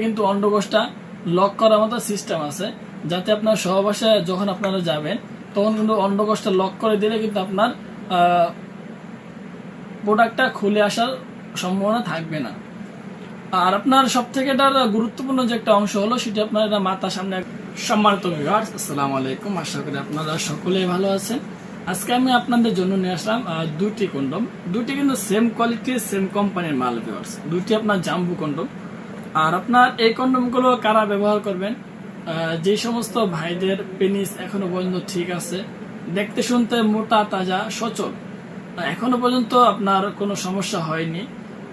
কিন্তু অন্ডকোষটা লক করার মতো সিস্টেম আছে, যাতে আপনার সহবাসে যখন আপনারা যাবেন তখন কিন্তু অন্ডকোষটা লক করে দিলে কিন্তু আপনার প্রোডাক্টটা খুলে আসার সম্ভাবনা থাকবে না। আর আপনার সব থেকে এটার গুরুত্বপূর্ণ যে একটা অংশ হলো সেটা আপনার এটা মাথার সামনে। সম্মানিত ভিউয়ার্স, আসসালামু আলাইকুম। আশা করি আপনারা সকলেই ভালো আছেন। আজকে আমি আপনাদের জন্য নিয়ে আসলাম দুটি কন্ডম। দুটি কিন্তু সেম কোয়ালিটি সেম কোম্পানির মাল ভিউয়ার্স, দুটি আপনার জাম্বু কন্ডম। আর আপনার এই কন্ডমগুলো কারা ব্যবহার করবেন? যে সমস্ত ভাইদের পেনিস এখনো পর্যন্ত ঠিক আছে, দেখতে শুনতে মোটা তাজা সচল, এখনো পর্যন্ত আপনার কোনো সমস্যা হয়নি,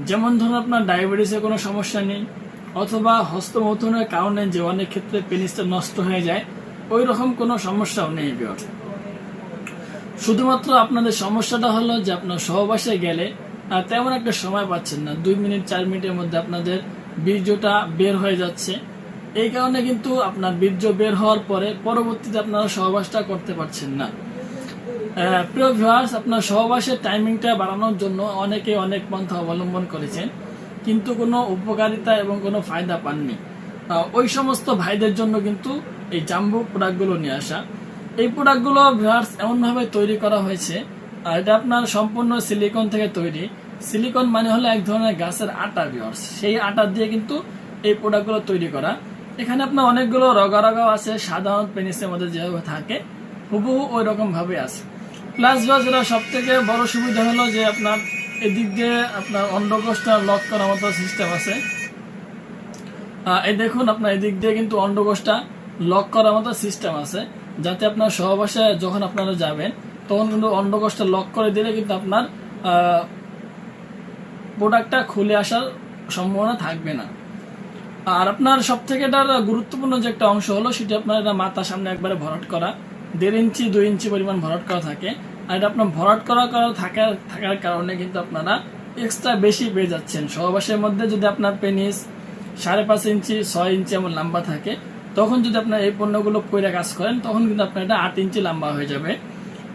যেমন ধরুন আপনার ডায়াবেটিসের কোনো সমস্যা নেই, অথবা হস্তমৈথুনের কারণে যে অনেক ক্ষেত্রে পেনিসটা নষ্ট হয়ে যায়, ওই রকম কোনো সমস্যাও নেই ভিউয়ার্স। শুধুমাত্র আপনাদের সমস্যাটা হলো যে আপনার সহবাসে গেলে তেমন একটা সময় পাচ্ছেন না, 2 মিনিট 4 মিনিটের মধ্যে আপনাদের বীর্যটা বের হয়ে যাচ্ছে। এই কারণে কিন্তু আপনার বীর্য বের হওয়ার পরে পরবর্তীতে আপনারা সহবাসটা করতে পারছেন না। প্রিয় ভিউয়ার্স, আপনার সহবাসের টাইমিংটা বাড়ানোর জন্য অনেকে অনেক পন্থা অবলম্বন করেছেন, কিন্তু কোনো উপকারিতা এবং কোনো ফায়দা পাননি। ওই সমস্ত ভাইদের জন্য কিন্তু এই জাম্বু প্রোডাক্টগুলো নিয়ে আসা। এই প্রোডাক্টগুলো ভিউয়ার্স এমনভাবে তৈরি করা হয়েছে, এটা আপনার সম্পূর্ণ সিলিকন থেকে তৈরি। সিলিকন মানে হলো এক ধরনের গাছের আটা ভিউয়ার্স, সেই আটা দিয়ে কিন্তু এই প্রোডাক্টগুলো তৈরি করা। এখানে আপনার অনেকগুলো রগা রগাও আছে, সাধারণ পেনিসের মধ্যে যেভাবে থাকে হুবহু ওই রকম ভাবে আছে। প্লাস যেটা সব থেকে বড় সুবিধা হলো যে আপনার এদিক দিয়ে আপনার অন্ডকোষটা লক করার মতো সিস্টেম আছে। এই দেখুন, আপনার এদিক দিয়ে কিন্তু অন্ডকোষটা লক করার মতো সিস্টেম আছে, যাতে আপনার সহবাসে যখন আপনারা যাবেন তখন কিন্তু অন্ডকোষটা লক করে দিলে কিন্তু আপনার প্রোডাক্টটা খুলে আসার সম্ভাবনা থাকবে না। আর আপনার সব থেকে এটার গুরুত্বপূর্ণ যে একটা অংশ হলো সেটা আপনার এটা মাথার সামনে একবারে ভরাট করা, 1.5 ইঞ্চি 2 ইঞ্চি পরিমাণ ভরাট করা থাকে। আর এটা আপনার ভরাট করা থাকার কারণে কিন্তু আপনারা এক্সট্রা বেশি পেয়ে যাচ্ছেন। সহবাসের মধ্যে যদি আপনার পেনিস 5.5 ইঞ্চি 6 ইঞ্চি এমন লম্বা থাকে, তখন যদি আপনার এই পণ্যগুলো পরে কাজ করেন তখন কিন্তু আপনার এটা 8 ইঞ্চি লম্বা হয়ে যাবে।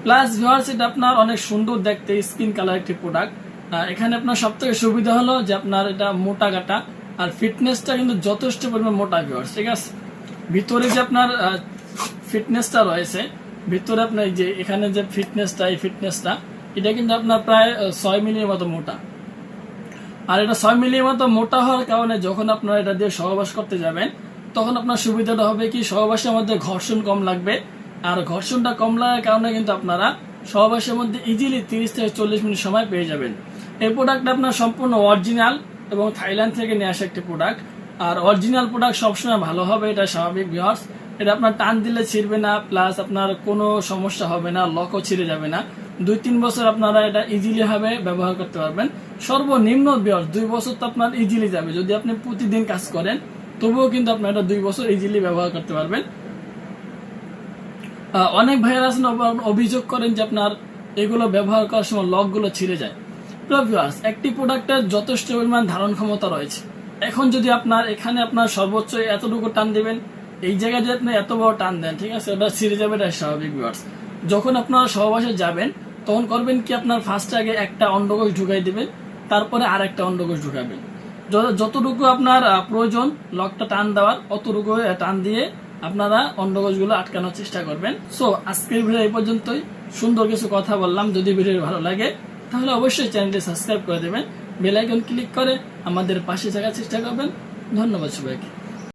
প্লাস ভিউয়ার্স, এটা আপনার অনেক সুন্দর দেখতে স্কিন কালার একটি প্রোডাক্ট। এখানে আপনার সব থেকে সুবিধা হলো যে আপনার এটা মোটা কাটা, আর ফিটনেসটা কিন্তু যথেষ্ট পরিমাণ মোটা ভিউয়ার্স, ঠিক আছে। ভিতরে যে আপনার ফিটনেসটা রয়েছে, ভিতরে আপনার যে এখানে যে ফিটনেসটা, এই ফিটনেসটা এটা কিন্তু আপনার প্রায় 6 মিলির মতো মোটা। আর এটা 6 মিলির মতো মোটা হওয়ার কারণে যখন আপনারা এটা দিয়ে সহবাস করতে যাবেন তখন আপনার সুবিধাটা হবে কি, সহবাসের মধ্যে ঘর্ষণ কম লাগবে। আর ঘর্ষণটা কম লাগার কারণে কিন্তু আপনারা সহবাসের মধ্যে ইজিলি 30 থেকে 40 মিনিট সময় পেয়ে যাবেন। এই প্রোডাক্টটা আপনার সম্পূর্ণ অরিজিনাল এবং থাইল্যান্ড থেকে নিয়ে আসা একটি প্রোডাক্ট। আর অরিজিনাল প্রোডাক্ট সবসময় ভালো হবে, এটা স্বাভাবিক ভিউয়ার্স। এটা আপনার টান দিলে ছিঁড়বে না, প্লাস আপনার কোনো সমস্যা হবে না, লকও ছিঁড়ে যাবে না। 2-3 বছর আপনারা এটা ইজিলি ভাবে ব্যবহার করতে পারবেন। সর্বনিম্ন ভিউয়ার্স 2 বছর তো আপনার ইজিলি যাবে, যদি আপনি প্রতিদিন কাজ করেন তবুও কিন্তু আপনার এটা 2 বছর ইজিলি ব্যবহার করতে পারবেন। অনেক ভাইয়েরা আছেন অভিযোগ করেন যে আপনার এগুলো ব্যবহার করার সময় লকগুলো ছিঁড়ে যায়। ভিউয়ার্স, একটি প্রোডাক্টের যথেষ্ট পরিমাণ ধারণ ক্ষমতা রয়েছে। এখন যদি আপনার এখানে আপনার সর্বোচ্চ এতটুকু টান দিবেন, এই জায়গায় যদি আপনি এত বড় টান দেন, ঠিক আছে, ওটা ছিঁড়ে যাবে, এটা স্বাভাবিক ভিউয়ার্স। যখন আপনারা সহবাসে যাবেন তখন করবেন কি, আপনার ফার্স্ট আগে একটা অন্ডকোষ ঢুকাই দিবেন, তারপরে আর একটা অন্ডকোষ ঢুকাবেন। যতটুকু আপনার প্রয়োজন লকটা টান দেওয়ার, অতটুকু টান দিয়ে আপনারা অন্ডকোষগুলো আটকানোর চেষ্টা করবেন। সো আজকের ভিডিও এই পর্যন্তই। সুন্দর কিছু কথা বললাম। যদি ভিডিও ভালো লাগে তাহলে অবশ্যই চ্যানেলটি সাবস্ক্রাইব করে দেবেন, বেল আইকন ক্লিক করে আমাদের পাশে থাকার চেষ্টা করবেন। ধন্যবাদ সবাইকে।